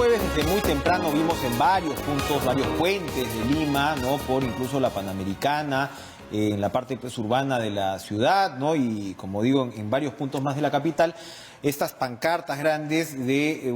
jueves desde muy temprano vimos en varios puntos, varios puentes de Lima, ¿no? Por incluso la Panamericana, en la parte pues, urbana de la ciudad, ¿no? Y como digo, en varios puntos más de la capital, estas pancartas grandes de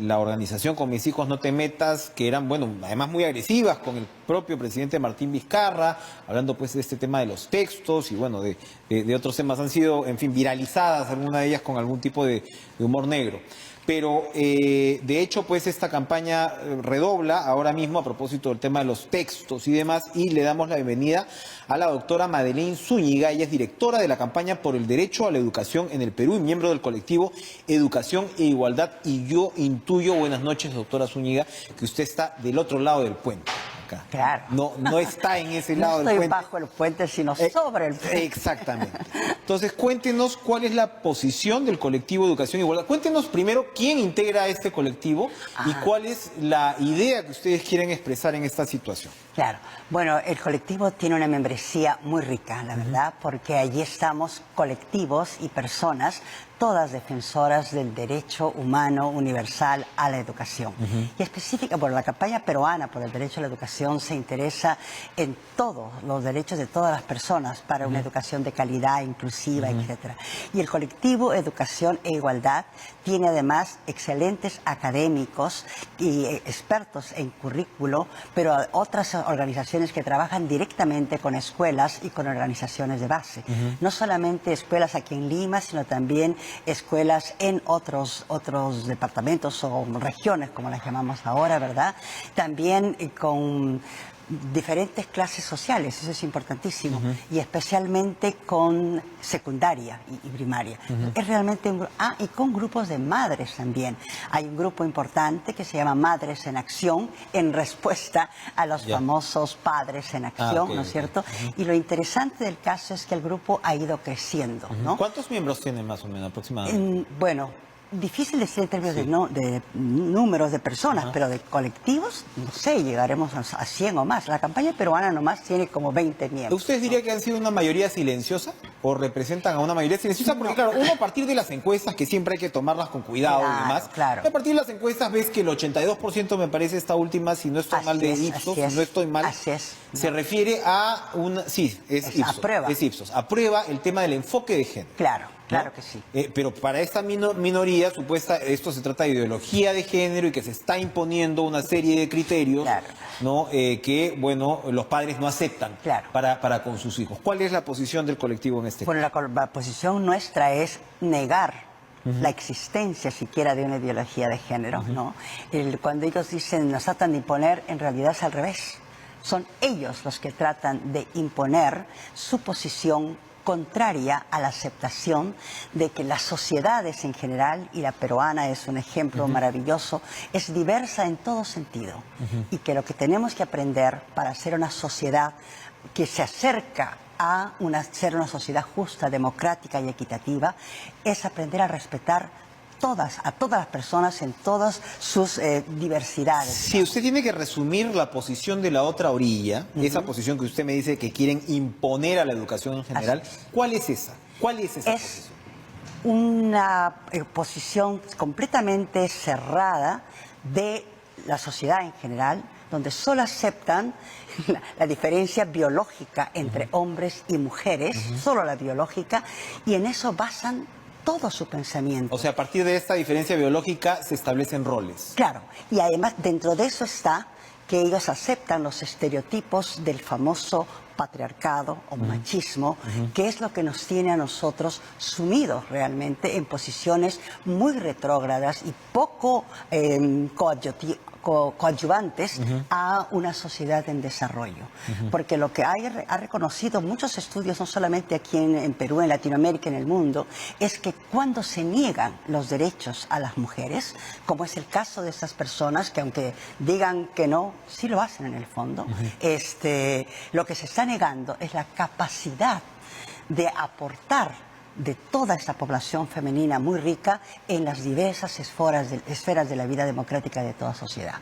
la organización Con Mis Hijos No Te Metas, que eran, bueno, además muy agresivas con el propio presidente Martín Vizcarra, hablando pues de este tema de los textos y bueno, de otros temas. Han sido, en fin, viralizadas, algunas de ellas con algún tipo de humor negro. Pero, de hecho, pues esta campaña redobla ahora mismo a propósito del tema de los textos y demás, y le damos la bienvenida a la doctora Madeleine Zúñiga. Ella es directora de la campaña por el derecho a la educación en el Perú y miembro del colectivo Educación e Igualdad. Y yo intuyo, buenas noches, doctora Zúñiga, que usted está del otro lado del puente. Acá. Claro. No está en ese lado del puente. No estoy bajo el puente, sino sobre el puente. Exactamente. Entonces, cuéntenos cuál es la posición del colectivo Educación e Igualdad. Cuéntenos primero quién integra este colectivo y cuál es la idea que ustedes quieren expresar en esta situación. Claro. Bueno, el colectivo tiene una membresía muy rica, la verdad, porque allí estamos colectivos y personas, todas defensoras del derecho humano universal a la educación. Y específica, la campaña peruana por el derecho a la educación se interesa en todos los derechos de todas las personas para una educación de calidad, inclusiva, etcétera. Y el colectivo Educación e Igualdad tiene además excelentes académicos y expertos en currículo, pero otras organizaciones que trabajan directamente con escuelas y con organizaciones de base. No solamente escuelas aquí en Lima, sino también escuelas en otros departamentos o regiones, como las llamamos ahora, ¿verdad? También con diferentes clases sociales, eso es importantísimo, y especialmente con secundaria y primaria. Es realmente y con grupos de madres también. Hay un grupo importante que se llama Madres en Acción, en respuesta a los famosos Padres en Acción, ¿no es cierto? Y lo interesante del caso es que el grupo ha ido creciendo, ¿no? ¿Cuántos miembros tienen más o menos aproximadamente? Difícil decir en términos de números de personas, pero de colectivos, no sé, llegaremos a 100 o más. La campaña peruana nomás tiene como 20 miembros. ¿Ustedes dirían que han sido una mayoría silenciosa o representan a una mayoría silenciosa? Porque claro, uno a partir de las encuestas, que siempre hay que tomarlas con cuidado y demás, a partir de las encuestas ves que el 82% me parece esta última, si no estoy mal de Ipsos, si no estoy mal, se refiere a una... Sí, es Ipsos. Aprueba. Es Ipsos. Aprueba el tema del enfoque de género. Claro. Claro que sí. Pero para esta minoría supuesta, esto se trata de ideología de género y que se está imponiendo una serie de criterios, ¿no? Que, bueno, los padres no aceptan para con sus hijos. ¿Cuál es la posición del colectivo en este caso? Bueno, la posición nuestra es negar la existencia siquiera de una ideología de género, ¿no? Cuando ellos dicen nos tratan de imponer, en realidad es al revés. Son ellos los que tratan de imponer su posición contraria a la aceptación de que las sociedades en general, y la peruana es un ejemplo maravilloso, es diversa en todo sentido. Y que lo que tenemos que aprender para ser una sociedad que se acerca a ser una sociedad justa, democrática y equitativa, es aprender a respetar a todas las personas en todas sus diversidades. Si usted tiene que resumir la posición de la otra orilla, esa posición que usted me dice que quieren imponer a la educación en general, ¿cuál es esa? ¿Cuál es esa posición? Una posición completamente cerrada de la sociedad en general, donde solo aceptan la diferencia biológica entre hombres y mujeres, solo la biológica, y en eso basan todo su pensamiento. O sea, a partir de esta diferencia biológica se establecen roles. Claro, y además dentro de eso está que ellos aceptan los estereotipos del famoso patriarcado o machismo, que es lo que nos tiene a nosotros sumidos realmente en posiciones muy retrógradas y poco coadyuvantes a una sociedad en desarrollo. Porque lo que ha reconocido muchos estudios, no solamente aquí en Perú, en Latinoamérica, en el mundo, es que cuando se niegan los derechos a las mujeres, como es el caso de estas personas que aunque digan que no, sí lo hacen en el fondo, lo que se está negando es la capacidad de aportar de toda esta población femenina muy rica en las diversas esferas de la vida democrática de toda sociedad.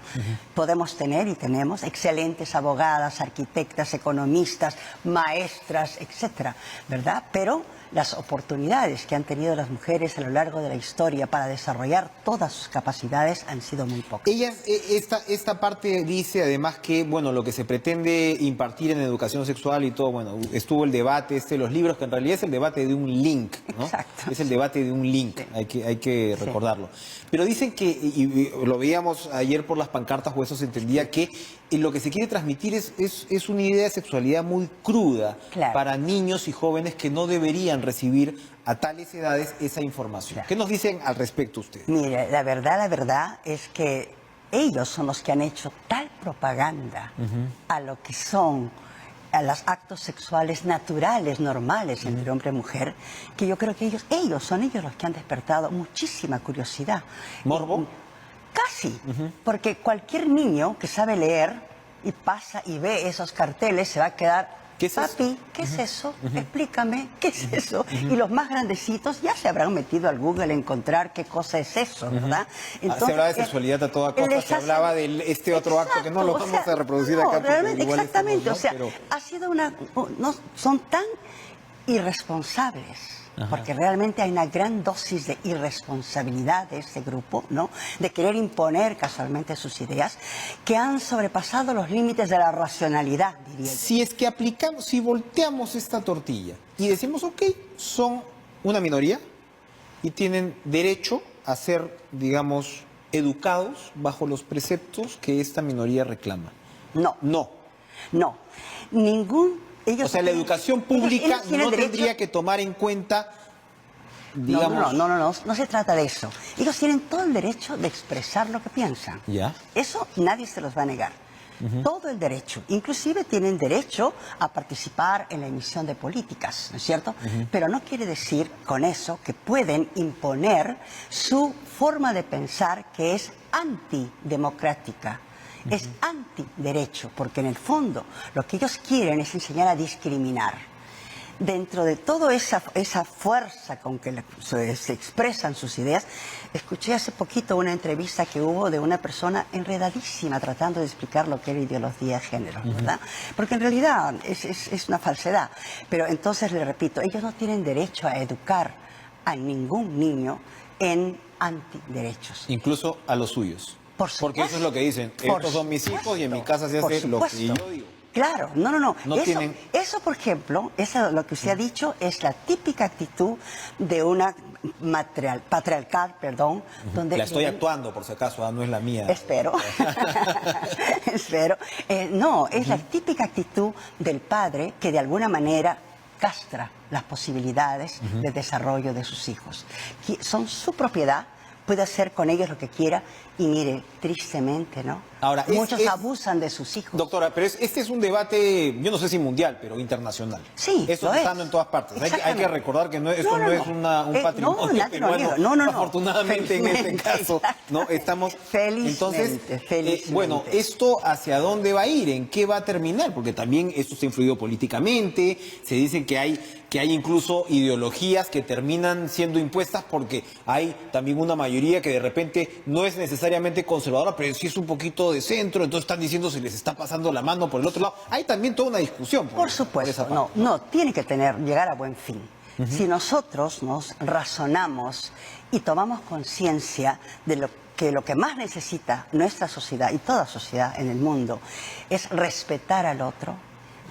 Podemos tener y tenemos excelentes abogadas, arquitectas, economistas, maestras, etcétera, ¿verdad? Pero las oportunidades que han tenido las mujeres a lo largo de la historia para desarrollar todas sus capacidades han sido muy pocas. Esta parte dice además que, bueno, lo que se pretende impartir en educación sexual y todo, bueno, estuvo el debate los libros, que en realidad es el debate de un link, ¿no? Exacto. Es el debate de un link, sí. hay que recordarlo. Pero dicen que, y lo veíamos ayer por las pancartas, o eso se entendía, que lo que se quiere transmitir es una idea de sexualidad muy cruda, claro, para niños y jóvenes que no deberían recibir a tales edades esa información. Claro. ¿Qué nos dicen al respecto ustedes? Mire, la verdad es que ellos son los que han hecho tal propaganda a lo que son a los actos sexuales naturales, normales entre hombre y mujer, que yo creo que ellos son los que han despertado muchísima curiosidad. ¿Morbo? Casi, porque cualquier niño que sabe leer y pasa y ve esos carteles se va a quedar... ¿Qué es Papi, eso? ¿qué es eso? Explícame, ¿qué es eso? Y los más grandecitos ya se habrán metido al Google a encontrar qué cosa es eso, ¿verdad? Entonces, se hablaba de sexualidad a toda costa, se hablaba de otro acto que no lo vamos a reproducir acá. Realmente, igual exactamente, estamos, ¿no? Pero ha sido son tan irresponsables. Porque realmente hay una gran dosis de irresponsabilidad de este grupo, ¿no? De querer imponer casualmente sus ideas, que han sobrepasado los límites de la racionalidad, diría yo. Si es que si volteamos esta tortilla y decimos, ok, son una minoría y tienen derecho a ser, digamos, educados bajo los preceptos que esta minoría reclama. No. O sea, la educación pública no tendría que tomar en cuenta, digamos... No se trata de eso. Ellos tienen todo el derecho de expresar lo que piensan. ¿Ya? Eso nadie se los va a negar. Todo el derecho. Inclusive tienen derecho a participar en la emisión de políticas, ¿no es cierto? Pero no quiere decir con eso que pueden imponer su forma de pensar, que es antidemocrática. Es antiderecho, porque en el fondo lo que ellos quieren es enseñar a discriminar. Dentro de toda esa fuerza con que se expresan sus ideas, escuché hace poquito una entrevista que hubo de una persona enredadísima tratando de explicar lo que era ideología de género, ¿verdad? Porque en realidad es una falsedad. Pero entonces le repito, ellos no tienen derecho a educar a ningún niño en antiderechos. Incluso a los suyos. Porque eso es lo que dicen. Estos son mis hijos y en mi casa se hace lo que yo digo. Claro, no. Eso, por ejemplo, lo que usted ha dicho es la típica actitud de una patriarcal, donde... La estoy actuando, por si acaso, no es la mía. Espero. Espero. No, es la típica actitud del padre que de alguna manera castra las posibilidades de desarrollo de sus hijos. Que son su propiedad, puede hacer con ellos lo que quiera, y mire, tristemente, ¿no? Ahora, muchos abusan de sus hijos. Doctora, pero este es un debate, yo no sé si mundial, pero internacional. Sí, esto está en todas partes. Hay que recordar que esto no es un patrimonio peruano. No. Afortunadamente en este caso, ¿no? Estamos... Felizmente. Bueno, ¿esto hacia dónde va a ir? ¿En qué va a terminar? Porque también esto se ha influido políticamente, se dice que hay incluso ideologías que terminan siendo impuestas porque hay también una mayoría que de repente no es necesariamente conservadora, pero sí es un poquito de centro, entonces están diciendo se les está pasando la mano por el otro lado. Hay también toda una discusión. Por supuesto, tiene que llegar a buen fin. Si nosotros nos razonamos y tomamos conciencia de lo que más necesita nuestra sociedad y toda sociedad en el mundo es respetar al otro.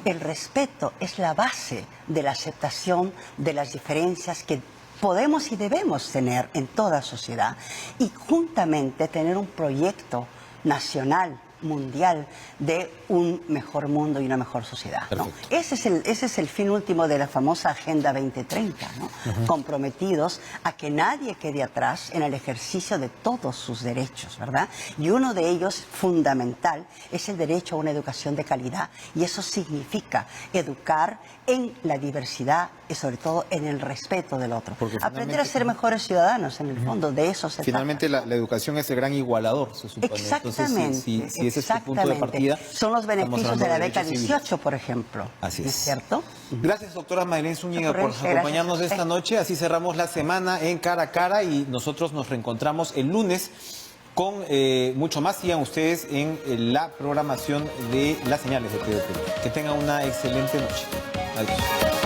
El respeto es la base de la aceptación de las diferencias que podemos y debemos tener en toda sociedad, y juntamente tener un proyecto nacional, mundial, de un mejor mundo y una mejor sociedad, ¿no? Ese es el fin último de la famosa Agenda 2030, ¿no? Comprometidos a que nadie quede atrás en el ejercicio de todos sus derechos, ¿verdad? Y uno de ellos, fundamental, es el derecho a una educación de calidad, y eso significa educar en la diversidad y sobre todo en el respeto del otro. Aprender a ser mejores ciudadanos, en el fondo, de eso se trata. Finalmente la educación es el gran igualador, se supone. Exactamente. Entonces, si ese es tu punto de partida. Son los beneficios de la beca derechos 18, por ejemplo. Así ¿No es cierto? Gracias, doctora Maylen Zúñiga, por Gracias. acompañarnos esta noche. Así cerramos la semana en Cara a Cara y nosotros nos reencontramos el lunes con mucho más. Sigan ustedes en la programación de las señales de TVP. Que tengan una excelente noche. Adiós.